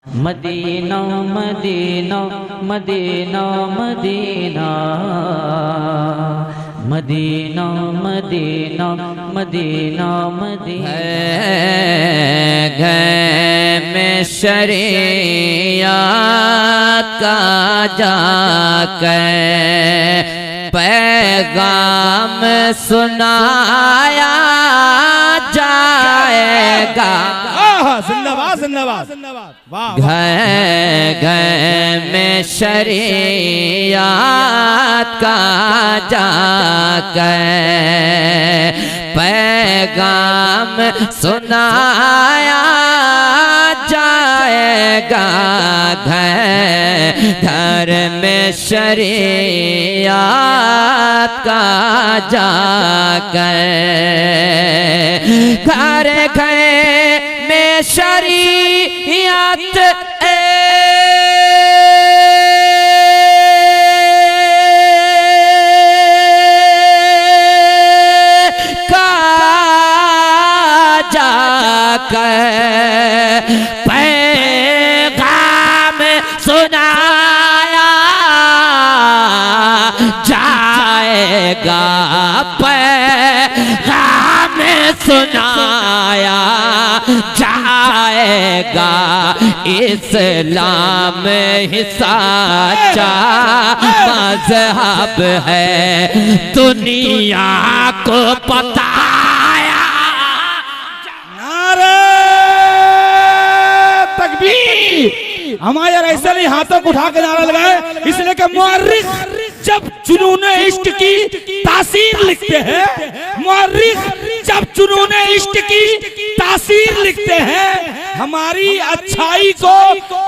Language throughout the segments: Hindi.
मदीना मदीना मदीना मदीना मदीना मदीना मदीना मदीना घर में शरीयत का जाकर पैगाम सुनाया जाएगा। जिंदाबाद जिंदाबाद वाह। घर घर में शरीयत का जाकर पैगाम सुनाया जाएगा। घर घर में शरीयत का जाकर घर घर में शरीयत का जाकर पैगाम सुनाया जाएगा। पैगाम सुनाया जाएगा। इस्लाम ही सच्चा मज़हब है, दुनिया को बताया। नारे तकबीर। हमारे यार ऐसे नहीं हाथों को उठा के नारा लगाए, इसलिए कि मुअर्रिख जब जुनूने इश्क की तासीर लिखते हैं, मुअर्रिख जब जुनूने इश्क की तासीर लिखते हैं, हमारी अच्छाई को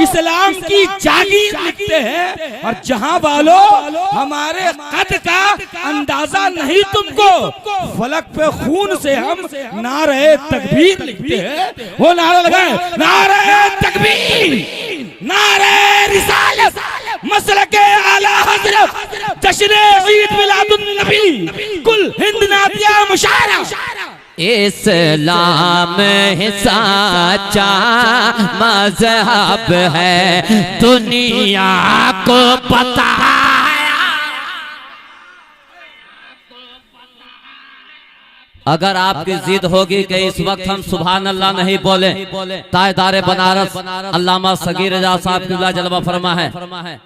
इस्लाम की जागीर लिखते हैं। और जहां वालों हमारे कद का अंदाजा नहीं तुमको, फलक पे खून से हम नारे तकबीर लिखते हैं। वो नारा लगाए, नारे तकबीर, नारे रिसालत, मसलके आला हज़रत, जश्न ईद मिलादुन नबी, कुल हिंद नातिया मुशायरा। इस्लाम ही सच्चा मज़हब है, दुनिया को बताया। अगर आपकी जिद होगी कि इस वक्त हम सुभान अल्लाह नहीं बोले, ताजदार बनारस अल्लामा सगीर रजा साहब की जलवा फरमा है।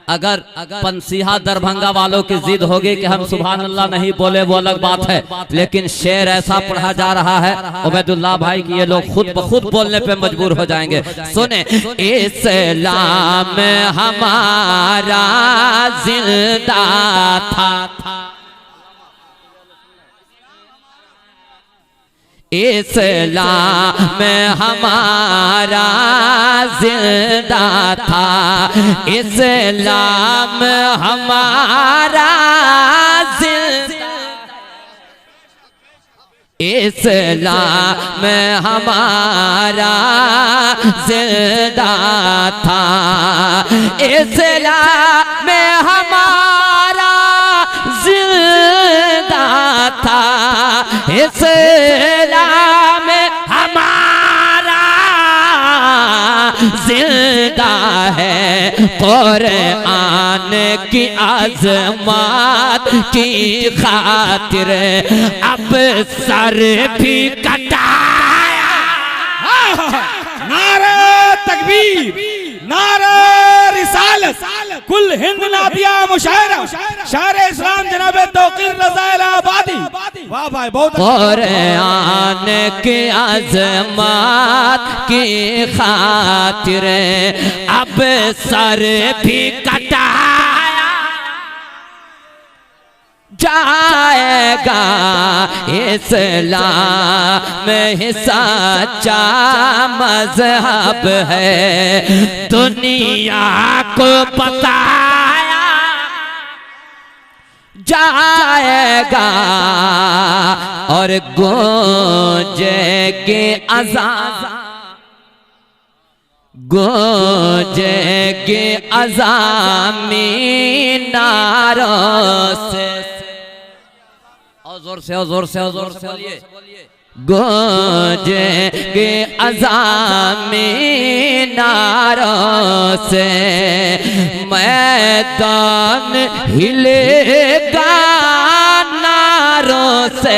अगर पंसीहा दरभंगा वालों की जिद होगी कि हम सुभान अल्लाह नहीं बोले, वो अलग बात है, लेकिन शेर ऐसा पढ़ा जा रहा है उबैदुल्लाह भाई की ये लोग खुद ब खुद बोलने पे मजबूर हो जाएंगे। सुने, इस्लाम हमारा जिंदा था, इस्लाम हमारा जिंदा था, इस्लाम हमारा जिंदा, इस्लाम हमारा जिंदा था, इस्लाम हमारा जिंदा था, इस्लाम हमारा जिंदा है। कुरान की अज़मत की खातिर अब सर भी कटाया। नारे तकबीर, नारे रिसालत, कुल हिंद नादिया मुशायरा, शायर इस्लाम जनाब तौकीर रज़ा इलाहाबादी। वाह भाई, बहुत कुरान की अज़मत की खातिर अब सर भी कटाया जाएगा। इस्लाम ही सच्चा मज़हब है, दुनिया को बताया जाएगा। और गूंजेगी अज़ान, गूंजेगी अज़ान मीनारों से। और जोर से, और जोर से, और जोर से बोलिए। गूंजेंगे अज़ान नारों से, मैदान हिलेगा नारों से,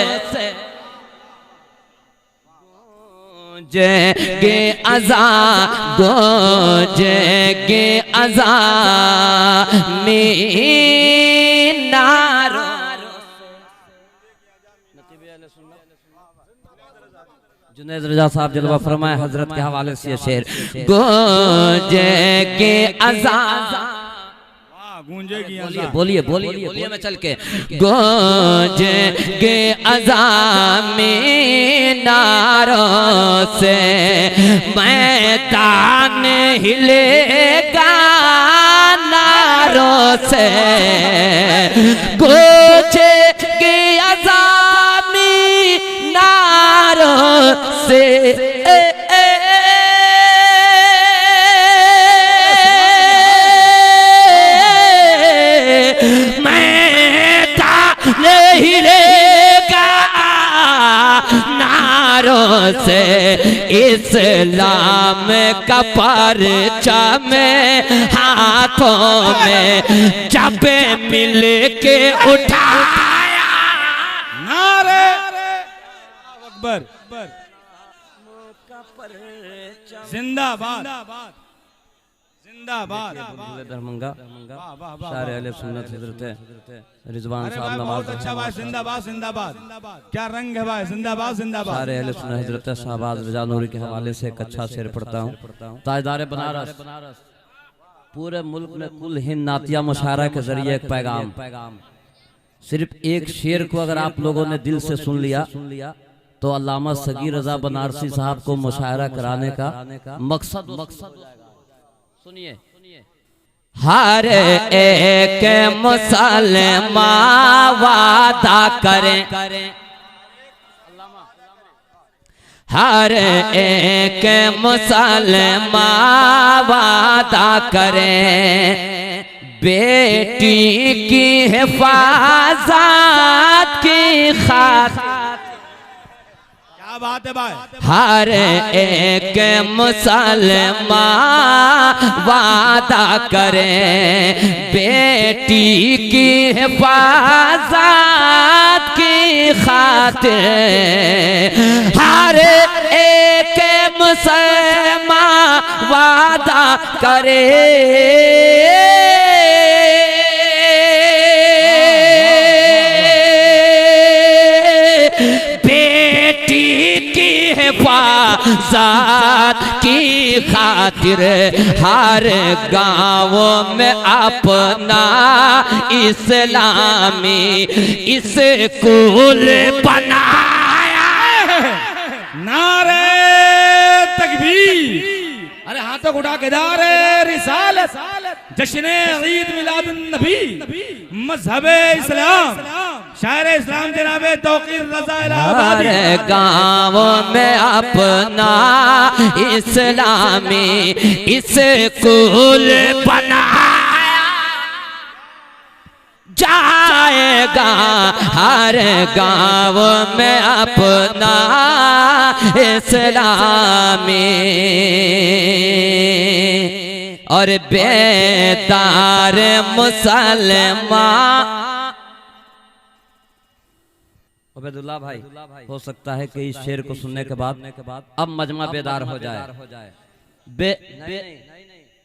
गूंजेंगे अज़ान, गूंजेंगे अज़ान नारों। जुनैद रजा साहब जलवा फरमाए हजरत के हवाले से ये शेर, गूंजेंगे अज़ान, बोलिए बोलिए बोलिए मैं चल के, गूंजेंगे अज़ान नारों से, मैदान हिलेगा नारों से, गूंजेंगे अज़ान नारों से, मैदान हिलेगा नारों से, इस्लाम का परचम हाथों में जब मिल के उठाया, नारे अकबर जिंदाबाद जिंदाबाद। दरमंगा सारे अहले सुन्नत हज़रत रिजवान साहब नवाज, अच्छा भाई जिंदाबाद जिंदाबाद, क्या रंग है भाई, जिंदाबाद जिंदाबाद। सारे अहले सुन्नत हज़रत शहबाज रजा नूरी के हवाले से एक अच्छा शेर पढ़ता हूँ। ताजदार बनारस पूरे मुल्क में कुल हिंद नातिया मुशायरा के जरिए एक पैगाम, सिर्फ एक शेर को अगर आप लोगों ने दिल से सुन लिया तो अल्लामा सगीर रजा बनारसी साहब को मुशायरा कराने का मकसद सुनिए। हर एक मुसलमान वादा करें, हर एक मुसलमान वादा करें, बेटी की हिफाजत की खातिर, क्या बात है भाई, हर एक मुसलमान वादा करें, बेटी की हिफाजत की खातिर, हर एक मुसलमान वादा करे, हिफाज़त की खातिर, हर गाँव में अपना इस्लामी स्कूल बनाया। नारे तकबीर, अरे हाथों को उठा के नारे रिसालत, जश्न ईद मिलादुन नबी, मजहबे इस्लाम, शायर इस्लाम जनाबे तौकीर रज़ा इलाहाबादी, हर गाँव में अपना इस्लामी स्कूल बनाया जाएगा, हर गाँव में अपना इस्लामी और बेदार मुसलमान। उबैदुल्लाह भाई, हो सकता है कि इस शेर को सुनने के बाद अब मजमा बेदार हो जाए।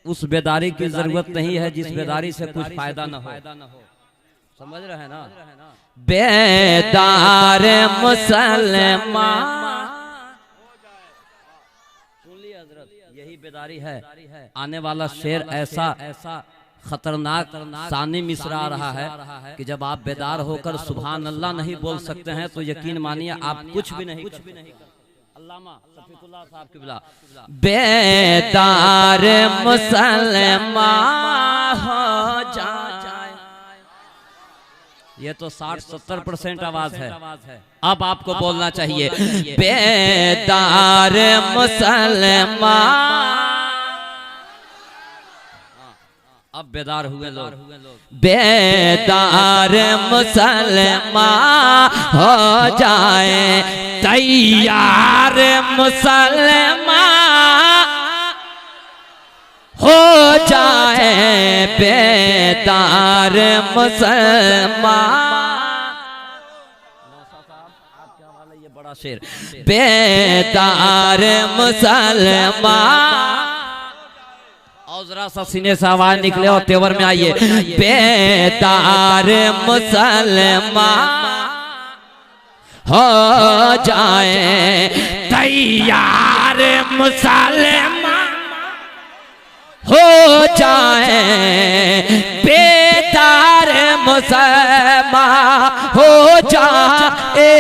उस बेदारी की जरूरत नहीं है जिस बेदारी से कुछ फायदा न हो, समझ रहे हैं ना। बेदार मुसलमान, सुन लिया हजरत, यही बेदारी है। आने वाला शेर ऐसा खतरनाक सानी मिसरा आ रहा है कि जब आप बेदार होकर सुभान अल्लाह नहीं बोल सकते हैं तो यकीन मानिए आप कुछ भी नहीं कर सकते। अल्लामा सफीकुल्लाह साहब की बिला, बेदार मुसलमान हो जाए, ये तो 60-70% आवाज है। अब आपको बोलना चाहिए बेदार मुसलमान। अब बेदार हुए लोग, बेदार मुसलमान हो जाए, तैयार मुसलमान हो जाए, बेदार मुसलमान। ये बड़ा शेर, बेदार मुसलमान। और जरा सा सीने से आवाज निकले और तेवर में आइए, बेदार मुसलमान हो जाए, तैयार मुसलमान हो जाए, बेदार मुसलमान हो जाए,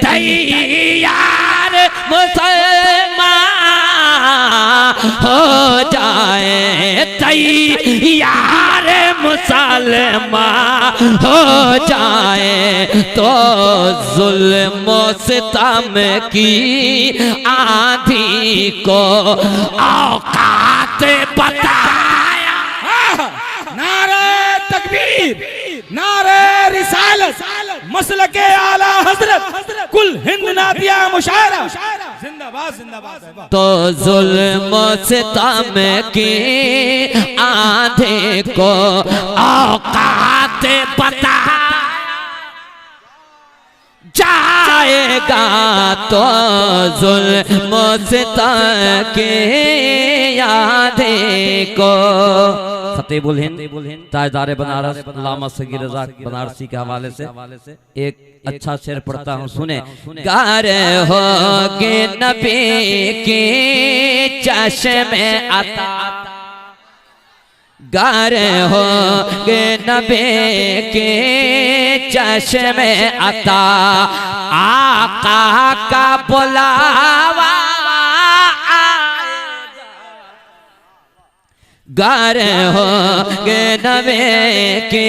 तैयार मुसलमान हो जाए, तैयार मुसलमान हो जाए, तो जुल्म सितम की आंधी को औकात बताया। नारे तकबीर, नारे रिसालत, मसलके आला हजरत, कुल हिंद नादिया मुशायरा, जिंदाबाद जिंदाबाद। तो जुल्म सितम की आंधी को औकात बताया जाएगा, तो जुल्म सितम की आंधी को। फतेहुल हिंद ताजदार बनारस अल्लामा सगीर रज़ा बनारसी के हवाले से एक अच्छा शेर पढ़ता हूँ, सुने। गार होगे नबी की चश्मे अता, गार होगे नबी के चश्मे अता, आका का बुलावा गार होगे नबी के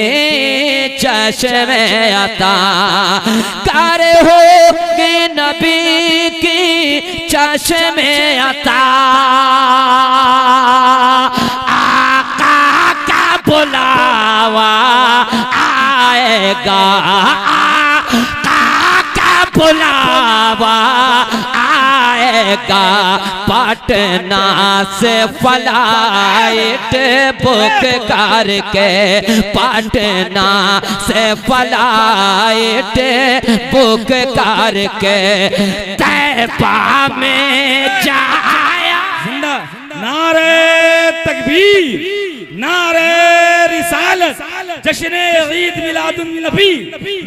चश्मे अता, गार होगे नबी की चश्मे अता, आका का बुलावा आएगा, आका का बुलावा आएगा, पटना से फ्लाइट बुक करके, पटना से फ्लाइट बुक करके तैबा में जाया। नारे तकबीर, नारे रिसालत, जश्न ईद मिलादुन नबी,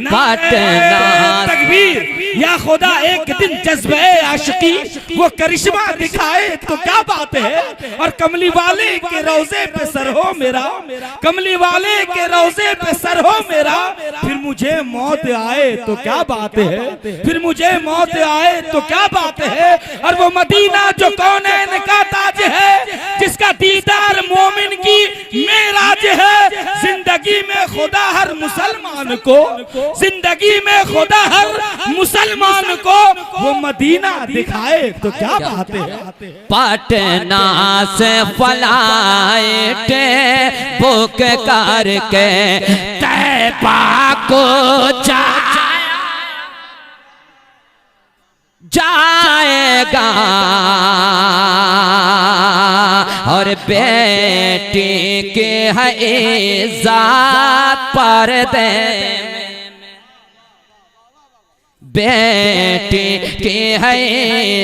पटना तकबीर। या खुदा एक दिन जज्बे आशिकी वो करिश्मा दिखाए तो क्या बात है, और कमली वाले के रोजे पे सर हो मेरा, कमली वाले के रोजे पे सर हो मेरा, फिर मुझे मौत आए तो क्या बात है, फिर मुझे मौत आए तो क्या बात है। और वो मदीना जो कौनैन का ताज है, जिसका दीदार मोमिन की मेराज है। जिंदगी में खुदा हर मुसलमान को, जिंदगी में खुदा हर मुसलमान को वो मदीना दिखाए तो क्या बात है। पटना से फ्लाइट बुक करके तैबा को जाएगा, और बेटी के है इज़्ज़त पर्दे में, बेटी की है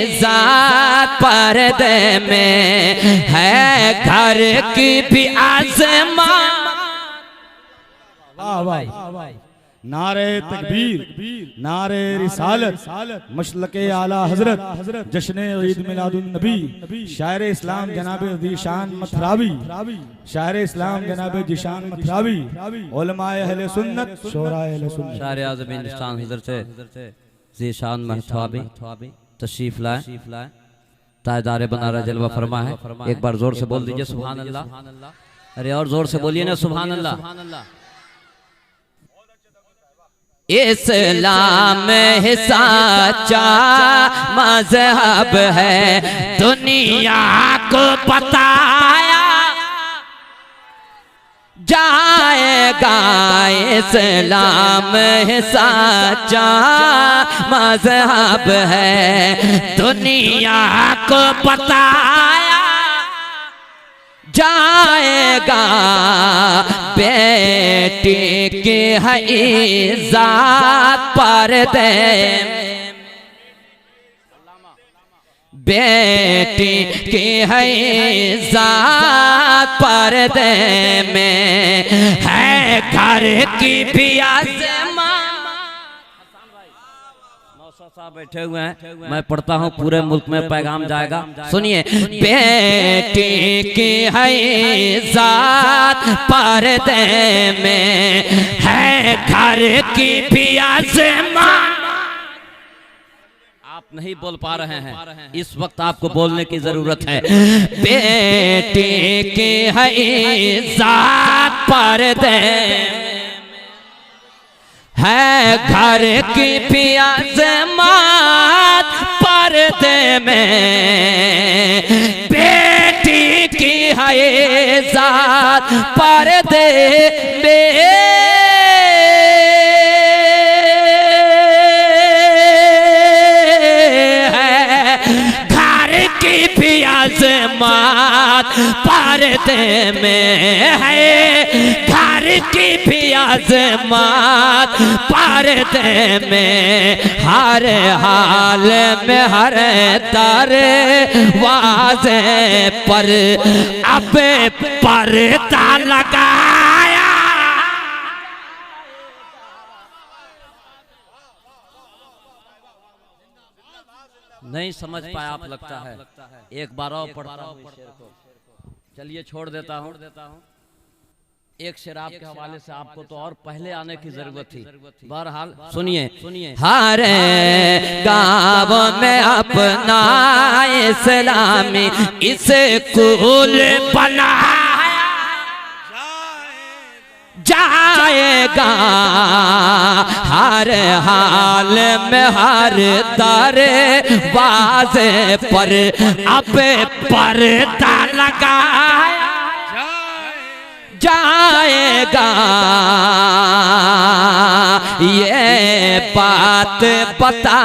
इज़्ज़त पर्दे में, है घर की भी आज़मात। वाह वाह, नारे तकबीर, नारे रिसालत, मशलके आला हजरत, जश्न ईद मिलादुन नबी, शायर इस्लाम जनाब ज़ीशान मथरावी, शायर इस्लाम जनाब ज़ीशान मथरावी, उलमाए अहले सुन्नत, शोराए अहले सुन्नत, शायर आज़म हिंदुस्तान हज़रत ज़ीशान मथरावी तशरीफ लाए, ताजदार बनारस जलवा फरमा है। एक बार जोर से बोल दीजिए सुभान अल्लाह। अरे और जोर से बोलिए ना सुभान अल्लाह। इस्लाम ही सच्चा मजहब है, दुनिया को बताया जाएगा। इस्लाम ही सच्चा मजहब है, दुनिया को बताया जाएगा। बेटी की है इज्जत पर्दे, बेटी की है इज्जत पर्दे में, है घर की भी आज़मा। साहब बैठे हुए हैं, मैं पढ़ता हूँ, पूरे मुल्क में पैगाम जाएगा, सुनिए। बेटी की है इज्जत पर्दे में, है घर की भी आज़मा। आप नहीं बोल पा रहे हैं, इस वक्त आपको बोलने की जरूरत है। बेटी की है इज्जत पर्दे है, घर की भी आज़मात पर्दे में, बेटी की है इज्जत पर्दे में, घर की भी आज़मात पर्दे में है, घर की भी आज़मात पर्दे में। हर हाल में हर दरवाज़े पर अब पर्दा लगाया। नहीं समझ पाया आप, लगता है एक बार और पढ़ता हूँ शेर को। चलिए छोड़ देता हूँ। एक शेर आपके हवाले से, आपको तो और पहले आने की जरूरत थी। बहरहाल सुनिए। हर गाँव में अपना इस्लामी स्कूल बनाया जाएगा। हर हाल में हर दरवाज़े पर अब पर्दा लगाया जाएगा। ये बात बता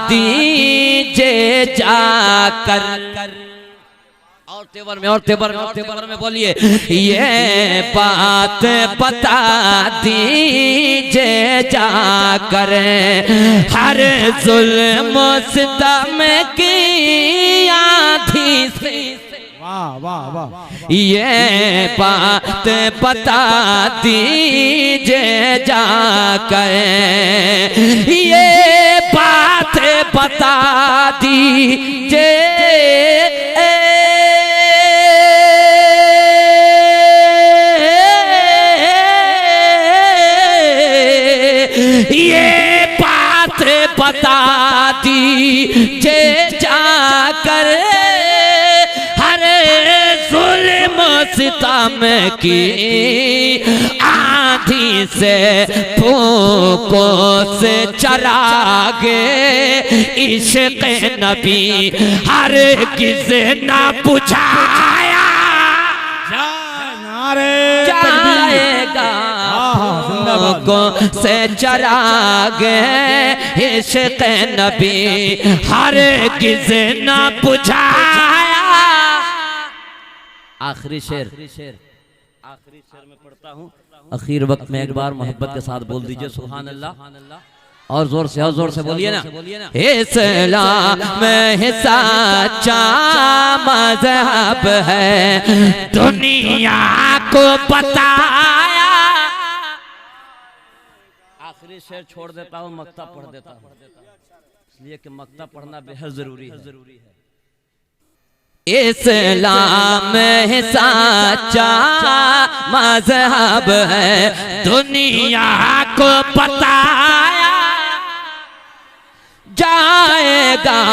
दीजिए जाकर, और तेवर में बोलिए। ये बात बता दीजिए जाकर, हर जुल्म सितम की आंधी से। वाह वाह वाह। ये बात बता दीजिए जाकर, ये बात बता दीजिए ये बात बता दीजिए जाकर, हर जुल्म सितम की आंधी से फूकों से चरागे इश्क़ नबी हर किस ना बुझाया जाएगा। को से चरागे इश्क़ नबी हर किस ना बुझाया। आखिरी शेर में पढ़ता हूँ। आखिर वक्त में एक बार मोहब्बत के साथ बोल दीजिए सुभान अल्लाह, और जोर से बोलिए ना। इस्लाम ही सच्चा मज़हब है, दुनिया को बताया। आखिरी शेर छोड़ देता हूँ, मक्ता पढ़ देता हूँ, इसलिए कि मक्ता पढ़ना बेहद जरूरी है। इस्लाम ही सच्चा मज़हब है, दुनिया को बताया जाएगा।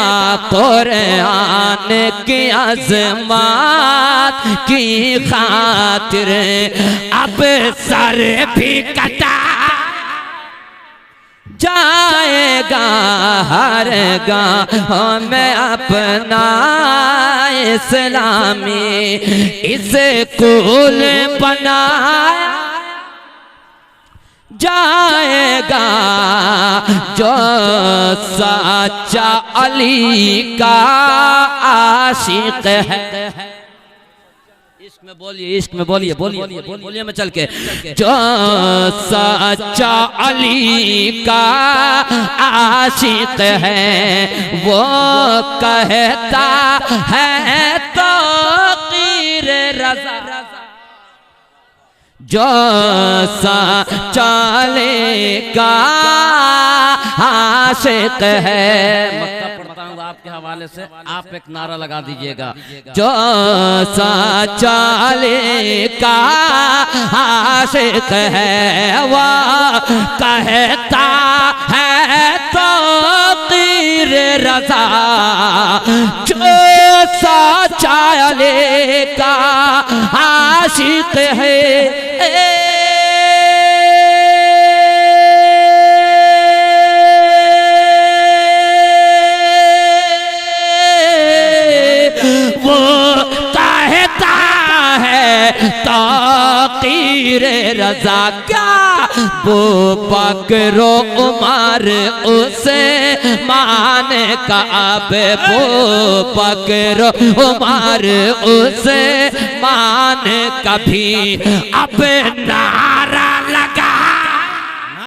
कुरान की अज़मात की खातिर अब सर भी कटा जाएगा हर गाँव में अपना इस्लामी स्कूल बनाया जाएगा जो सच्चा अली का आशिक है। इश्क में बोलिए, इश्क में बोलिए, बोलिए बोलिए में चल के। जो सच्चा अली का आशिक है वो कहता है तो कीर रज़ा, जो चाले का आशिक है। मक्का पढ़ता हूँ आपके हवाले से, आप एक नारा लगा दीजिएगा। जो चाले का आशिक है वो कहता है तो तीर रज़ा, जो चाले का आशिक है। वो कहता है ताक़ीर रज़ा क्या वो बकरो उमर उसे मान का अब वो बकरो उमर उसे मान कभी अब नारा लगा